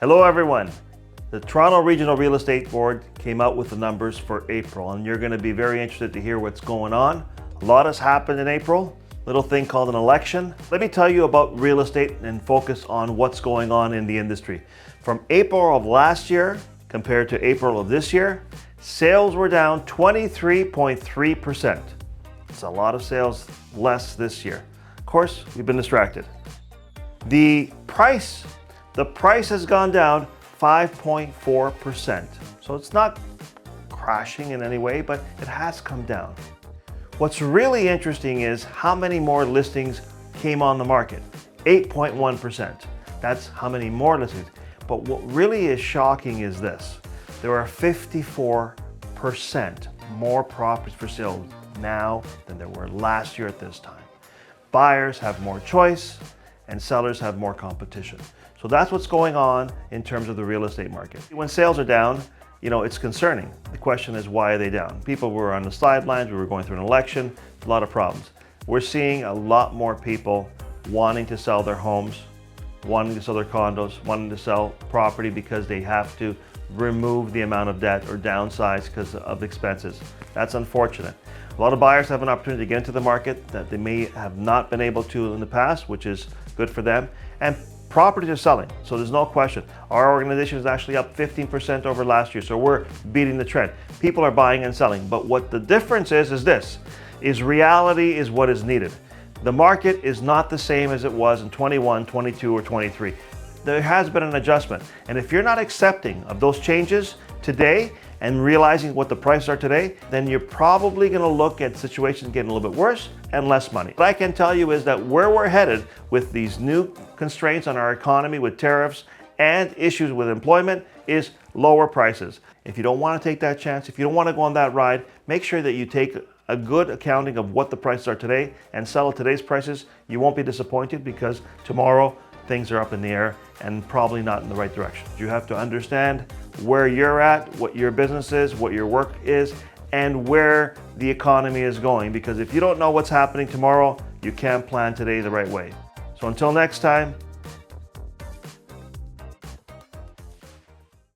Hello everyone. The Toronto Regional Real Estate Board came out with the numbers for April, and you're going to be very interested to hear what's going on. A lot has happened in April, little thing called an election. Let me tell you about real estate and focus on what's going on in the industry. From April of last year compared to April of this year, sales were down 23.3%. It's a lot of sales less this year. Of course, we've been distracted. The price has gone down 5.4%. So it's not crashing in any way, but it has come down. What's really interesting is how many more listings came on the market. 8.1%. That's how many more listings. But what really is shocking is this. There are 54% more properties for sale now than there were last year at this time. Buyers have more choice and sellers have more competition. So that's what's going on in terms of the real estate market. When sales are down, it's concerning. The question is, why are they down? People were on the sidelines, we were going through an election, a lot of problems. We're seeing a lot more people wanting to sell their homes, wanting to sell their condos, wanting to sell property because they have to remove the amount of debt or downsize because of expenses. That's unfortunate. A lot of buyers have an opportunity to get into the market that they may have not been able to in the past, which is good for them. And properties are selling, so there's no question. Our organization is actually up 15% over last year, so we're beating the trend. People are buying and selling, but what the difference is this, reality is what is needed. The market is not the same as it was in 21, 22, or 23. There has been an adjustment, and if you're not accepting of those changes today and realizing what the prices are today, then you're probably going to look at situations getting a little bit worse and less money. What I can tell you is that where we're headed with these new constraints on our economy with tariffs and issues with employment is lower prices. If you don't want to take that chance, if you don't want to go on that ride, make sure that you take a good accounting of what the prices are today and sell at today's prices. You won't be disappointed because tomorrow things are up in the air and probably not in the right direction. You have to understand where you're at, what your business is, what your work is, and where the economy is going. Because if you don't know what's happening tomorrow, you can't plan today the right way. So until next time,